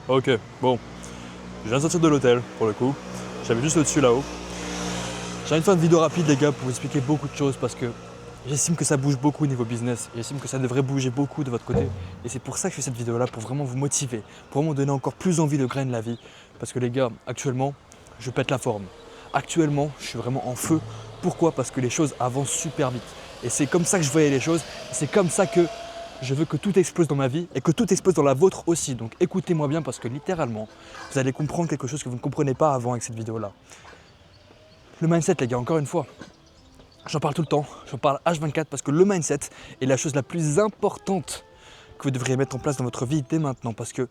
Ok, bon, je viens de sortir de l'hôtel pour le coup. J'avais juste au-dessus là-haut. J'ai envie de faire une vidéo rapide les gars pour vous expliquer beaucoup de choses parce que j'estime que ça bouge beaucoup au niveau business. J'estime que ça devrait bouger beaucoup de votre côté. Et c'est pour ça que je fais cette vidéo là, pour vraiment vous motiver, pour vraiment donner encore plus envie de grainer la vie. Parce que les gars, actuellement, je pète la forme. Actuellement, je suis vraiment en feu. Pourquoi? Parce que les choses avancent super vite. Et c'est comme ça que je voyais les choses. C'est comme ça que je veux que tout explose dans ma vie et que tout explose dans la vôtre aussi. Donc écoutez-moi bien parce que littéralement, vous allez comprendre quelque chose que vous ne comprenez pas avant avec cette vidéo-là. Le mindset, les gars, encore une fois, j'en parle tout le temps, j'en parle H24 parce que le mindset est la chose la plus importante que vous devriez mettre en place dans votre vie dès maintenant. Parce que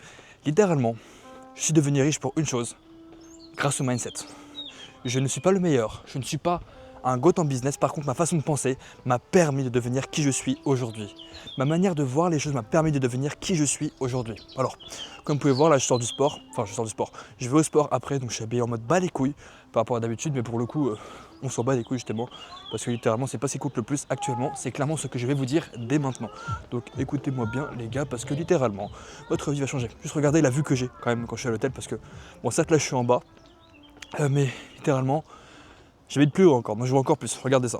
littéralement, je suis devenu riche pour une chose, grâce au mindset. Je ne suis pas le meilleur, je ne suis pas un goat en business, par contre ma façon de penser m'a permis de devenir qui je suis aujourd'hui. Ma manière de voir les choses m'a permis de devenir qui je suis aujourd'hui. Alors, comme vous pouvez voir là je sors du sport, je vais au sport après, donc je suis habillé en mode bas les couilles par rapport à d'habitude, mais pour le coup on s'en bat les couilles justement, parce que littéralement c'est pas ce qui coûte le plus actuellement, c'est clairement ce que je vais vous dire dès maintenant. Donc écoutez-moi bien les gars, parce que littéralement votre vie va changer. Juste regardez la vue que j'ai quand même quand je suis à l'hôtel, parce que bon certes là je suis en bas, mais littéralement j'habite plus haut encore, donc je vois encore plus. Regardez ça.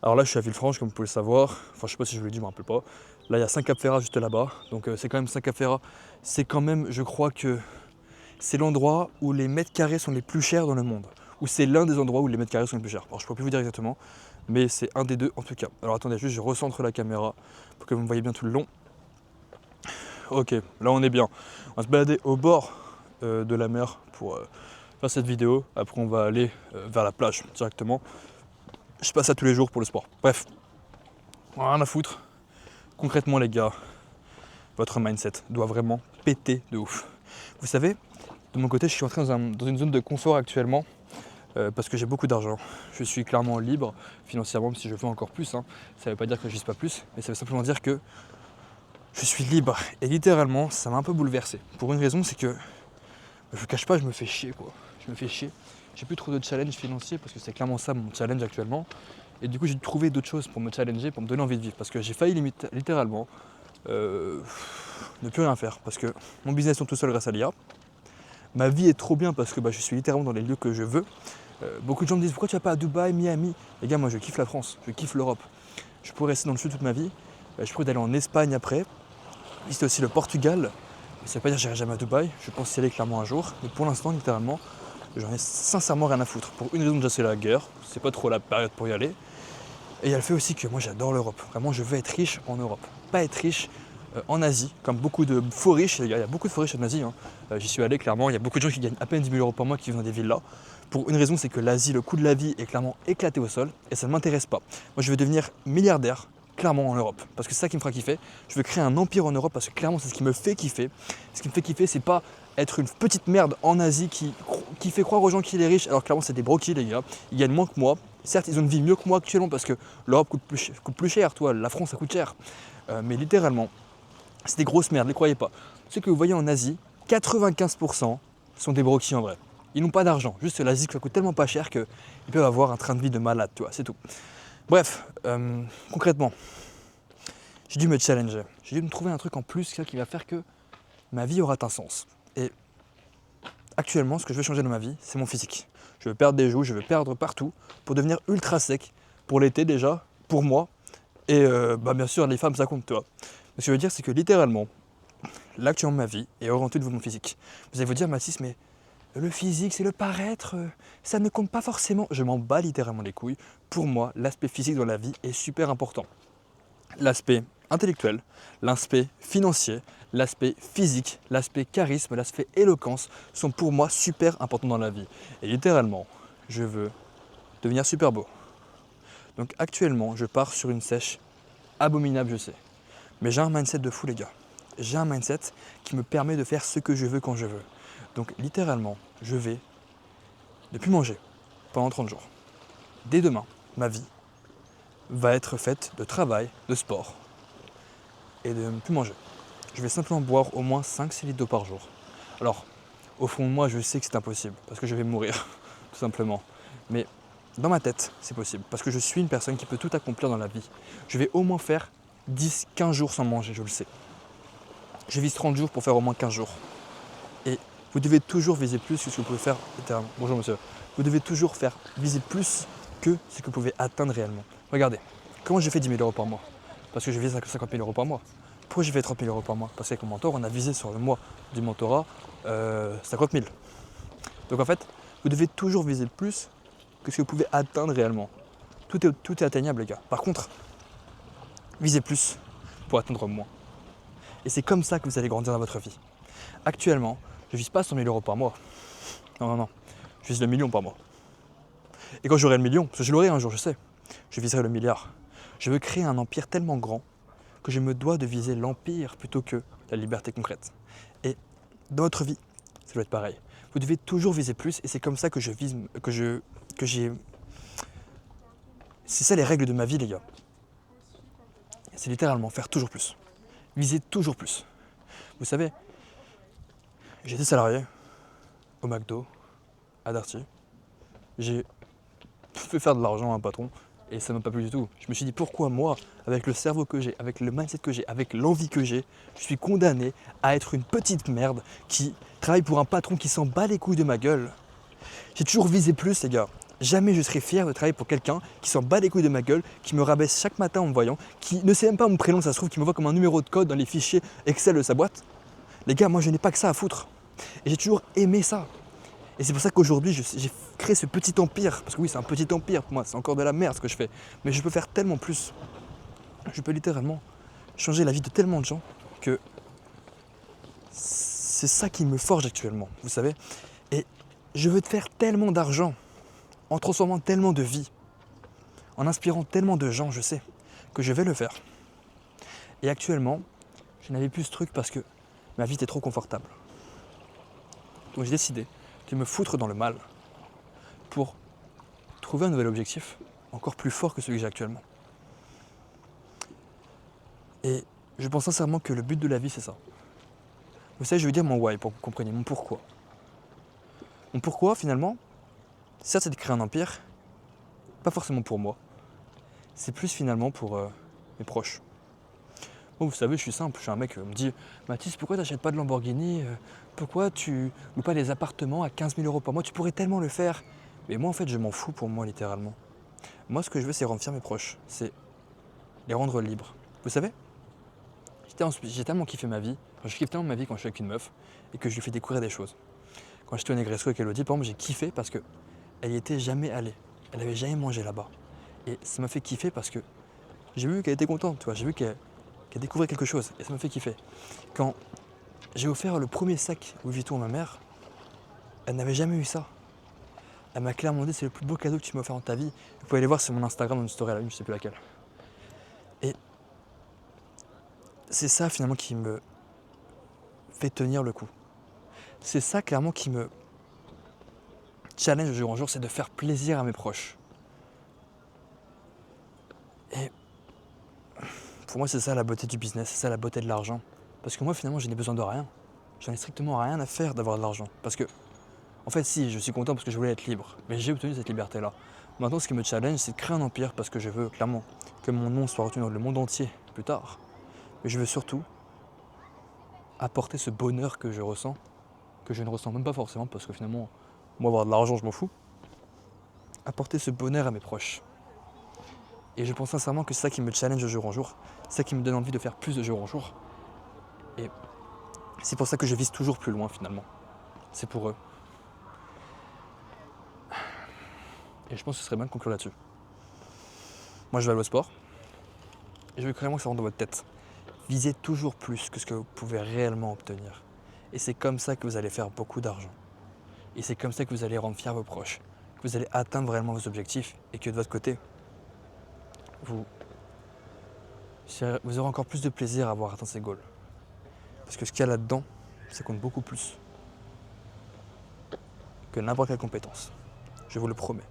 Alors là, je suis à Villefranche, comme vous pouvez le savoir. Enfin, je sais pas si je vous l'ai dit, je me rappelle pas. Là, il y a Saint-Cap-Ferrat juste là-bas. Donc, c'est quand même Saint-Cap-Ferrat. C'est quand même, je crois que c'est l'endroit où les mètres carrés sont les plus chers dans le monde. Ou c'est l'un des endroits où les mètres carrés sont les plus chers. Alors, je peux plus vous dire exactement, mais c'est un des deux en tout cas. Alors, attendez, juste, je recentre la caméra pour que vous me voyez bien tout le long. Ok, là, on est bien. On va se balader au bord de la mer pour faire cette vidéo. Après, on va aller vers la plage directement. Je passe ça tous les jours pour le sport. Bref, rien à foutre. Concrètement, les gars, votre mindset doit vraiment péter de ouf. Vous savez, de mon côté, je suis entré dans une zone de confort actuellement parce que j'ai beaucoup d'argent. Je suis clairement libre financièrement, même si je veux encore plus. Hein. Ça ne veut pas dire que je vise pas plus, mais ça veut simplement dire que je suis libre. Et littéralement, ça m'a un peu bouleversé. Pour une raison, c'est que je vous cache pas, je me fais chier quoi. Je me fais chier. J'ai plus trop de challenge financier parce que c'est clairement ça mon challenge actuellement. Et du coup, j'ai dû trouver d'autres choses pour me challenger, pour me donner envie de vivre. Parce que j'ai failli littéralement ne plus rien faire. Parce que mon business tourne tout seul grâce à l'IA. Ma vie est trop bien parce que je suis littéralement dans les lieux que je veux. Beaucoup de gens me disent pourquoi tu vas pas à Dubaï, Miami. Les gars, moi je kiffe la France, je kiffe l'Europe. Je pourrais rester dans le sud toute ma vie. Je pourrais aller en Espagne après. Visiter aussi le Portugal. Mais ça veut pas dire que j'irai jamais à Dubaï. Je pense y aller clairement un jour. Mais pour l'instant, littéralement, j'en ai sincèrement rien à foutre. Pour une raison, déjà c'est la guerre. C'est pas trop la période pour y aller. Et il y a le fait aussi que moi j'adore l'Europe. Vraiment, je veux être riche en Europe. Pas être riche en Asie, comme beaucoup de faux riches. Il y a beaucoup de faux riches en Asie. Hein. J'y suis allé clairement. Il y a beaucoup de gens qui gagnent à peine 10 000 euros par mois qui vivent dans des villas. Pour une raison, c'est que l'Asie, le coût de la vie est clairement éclaté au sol et ça ne m'intéresse pas. Moi, je veux devenir milliardaire, clairement en Europe, parce que c'est ça qui me fera kiffer. Je veux créer un empire en Europe parce que clairement, c'est ce qui me fait kiffer. Ce qui me fait kiffer, c'est pas être une petite merde en Asie qui fait croire aux gens qu'il est riche, alors clairement, c'est des broquis, les gars. Ils gagnent moins que moi. Certes, ils ont une vie mieux que moi actuellement parce que l'Europe coûte plus cher, toi, la France, ça coûte cher. Mais littéralement, c'est des grosses merdes, ne les croyez pas. Ceux que vous voyez en Asie, 95% sont des broquis en vrai. Ils n'ont pas d'argent, juste l'Asie ça coûte tellement pas cher qu'ils peuvent avoir un train de vie de malade, tu vois, c'est tout. Bref, concrètement, j'ai dû me challenger. J'ai dû me trouver un truc en plus qui va faire que ma vie aura un sens. Et actuellement, ce que je veux changer dans ma vie, c'est mon physique. Je veux perdre des joues, je veux perdre partout pour devenir ultra sec. Pour l'été déjà, pour moi. Et bien sûr, les femmes, ça compte, tu vois. Ce que je veux dire, c'est que littéralement, l'action de ma vie est orientée de mon physique. Vous allez vous dire, Mathis, mais le physique, c'est le paraître, ça ne compte pas forcément. Je m'en bats littéralement les couilles. Pour moi, l'aspect physique dans la vie est super important. L'aspect intellectuel, l'aspect financier, l'aspect physique, l'aspect charisme, l'aspect éloquence sont pour moi super importants dans la vie. Et littéralement, je veux devenir super beau. Donc actuellement, je pars sur une sèche abominable, je sais. Mais j'ai un mindset de fou, les gars. J'ai un mindset qui me permet de faire ce que je veux quand je veux. Donc littéralement, je vais ne plus manger pendant 30 jours. Dès demain, ma vie va être faite de travail, de sport et de ne plus manger. Je vais simplement boire au moins 5-6 litres d'eau par jour. Alors, au fond de moi, je sais que c'est impossible parce que je vais mourir, tout simplement. Mais dans ma tête, c'est possible parce que je suis une personne qui peut tout accomplir dans la vie. Je vais au moins faire 10-15 jours sans manger, je le sais. je vise 30 jours pour faire au moins 15 jours. Et vous devez toujours viser plus que ce que vous pouvez faire littéralement. Bonjour monsieur. Vous devez toujours viser plus que ce que vous pouvez atteindre réellement. Regardez, comment j'ai fait 10 000 euros par mois? Parce que je vise 50 000 euros par mois. Pourquoi j'ai fait 30 000 euros par mois? Parce qu'avec mon mentor, on a visé sur le mois du mentorat 50 000. Donc en fait, vous devez toujours viser plus que ce que vous pouvez atteindre réellement. Tout est atteignable les gars. Par contre, visez plus pour atteindre moins. Et c'est comme ça que vous allez grandir dans votre vie. Actuellement, je ne vise pas 100 000 euros par mois. Non. Je vise le million par mois. Et quand j'aurai le million, parce que je l'aurai un jour, je sais, je viserai le milliard. Je veux créer un empire tellement grand que je me dois de viser l'empire plutôt que la liberté concrète. Et dans votre vie, ça doit être pareil. Vous devez toujours viser plus et c'est comme ça que je vise, que j'ai... C'est ça les règles de ma vie les gars. C'est littéralement faire toujours plus. Viser toujours plus. Vous savez, j'étais salarié au McDo, à Darty. J'ai fait faire de l'argent à un patron et ça ne m'a pas plu du tout. Je me suis dit pourquoi moi, avec le cerveau que j'ai, avec le mindset que j'ai, avec l'envie que j'ai, je suis condamné à être une petite merde qui travaille pour un patron qui s'en bat les couilles de ma gueule. J'ai toujours visé plus les gars. Jamais je serai fier de travailler pour quelqu'un qui s'en bat les couilles de ma gueule, qui me rabaisse chaque matin en me voyant, qui ne sait même pas mon prénom, ça se trouve, qui me voit comme un numéro de code dans les fichiers Excel de sa boîte. Les gars, moi je n'ai pas que ça à foutre. Et j'ai toujours aimé ça. Et c'est pour ça qu'aujourd'hui j'ai créé ce petit empire. Parce que oui, c'est un petit empire pour moi, c'est encore de la merde ce que je fais. Mais je peux faire tellement plus. Je peux littéralement changer la vie de tellement de gens que c'est ça qui me forge actuellement, vous savez. Et je veux te faire tellement d'argent, en transformant tellement de vies, en inspirant tellement de gens, je sais, que je vais le faire. Et actuellement, je n'avais plus ce truc parce que ma vie était trop confortable. Donc j'ai décidé de me foutre dans le mal pour trouver un nouvel objectif encore plus fort que celui que j'ai actuellement. Et je pense sincèrement que le but de la vie, c'est ça. Vous savez, je vais dire mon why pour que vous compreniez, mon pourquoi. Mon pourquoi, finalement, certes, c'est de créer un empire, pas forcément pour moi. C'est plus finalement pour mes proches. Moi, vous savez, je suis simple, je suis un mec, on me dit Mathis, pourquoi tu n'achètes pas de Lamborghini? Pourquoi tu loues pas des appartements à 15 000 euros par mois? Tu pourrais tellement le faire. Mais moi, en fait, je m'en fous pour moi, littéralement. Moi, ce que je veux, c'est rendre fiers mes proches. C'est les rendre libres. Vous savez, j'ai tellement kiffé ma vie. Enfin, je kiffe tellement ma vie quand je suis avec une meuf et que je lui fais découvrir des choses. Quand j'étais au Negresco avec Elodie, par exemple, j'ai kiffé parce qu'elle n'y était jamais allée. Elle n'avait jamais mangé là-bas. Et ça m'a fait kiffer parce que j'ai vu qu'elle était contente, tu vois. J'ai vu qu'elle découvrait quelque chose et ça m'a fait kiffer. Quand j'ai offert le premier sac Louis Vuitton à ma mère, elle n'avait jamais eu ça. Elle m'a clairement dit c'est le plus beau cadeau que tu m'as offert dans ta vie. Vous pouvez aller voir sur mon Instagram dans une story à la une, je sais plus laquelle. Et c'est ça finalement qui me fait tenir le coup. C'est ça clairement qui me challenge de jour en jour, c'est de faire plaisir à mes proches. Et pour moi c'est ça la beauté du business, c'est ça la beauté de l'argent. Parce que moi finalement je n'ai besoin de rien. J'en ai strictement rien à faire d'avoir de l'argent. Parce que, en fait si, je suis content parce que je voulais être libre. Mais j'ai obtenu cette liberté-là. Maintenant ce qui me challenge c'est de créer un empire parce que je veux clairement que mon nom soit retenu dans le monde entier plus tard. Mais je veux surtout apporter ce bonheur que je ressens, que je ne ressens même pas forcément parce que finalement, moi avoir de l'argent je m'en fous. Apporter ce bonheur à mes proches. Et je pense sincèrement que c'est ça qui me challenge de jour en jour, c'est ça qui me donne envie de faire plus de jour en jour. Et c'est pour ça que je vise toujours plus loin finalement. C'est pour eux. Et je pense que ce serait bien de conclure là-dessus. Moi je vais aller au sport. Et je veux vraiment que ça rentre dans votre tête. Visez toujours plus que ce que vous pouvez réellement obtenir. Et c'est comme ça que vous allez faire beaucoup d'argent. Et c'est comme ça que vous allez rendre fiers vos proches. Que vous allez atteindre vraiment vos objectifs. Et que de votre côté, vous aurez encore plus de plaisir à avoir atteint ces goals. Parce que ce qu'il y a là-dedans, ça compte beaucoup plus que n'importe quelle compétence. Je vous le promets.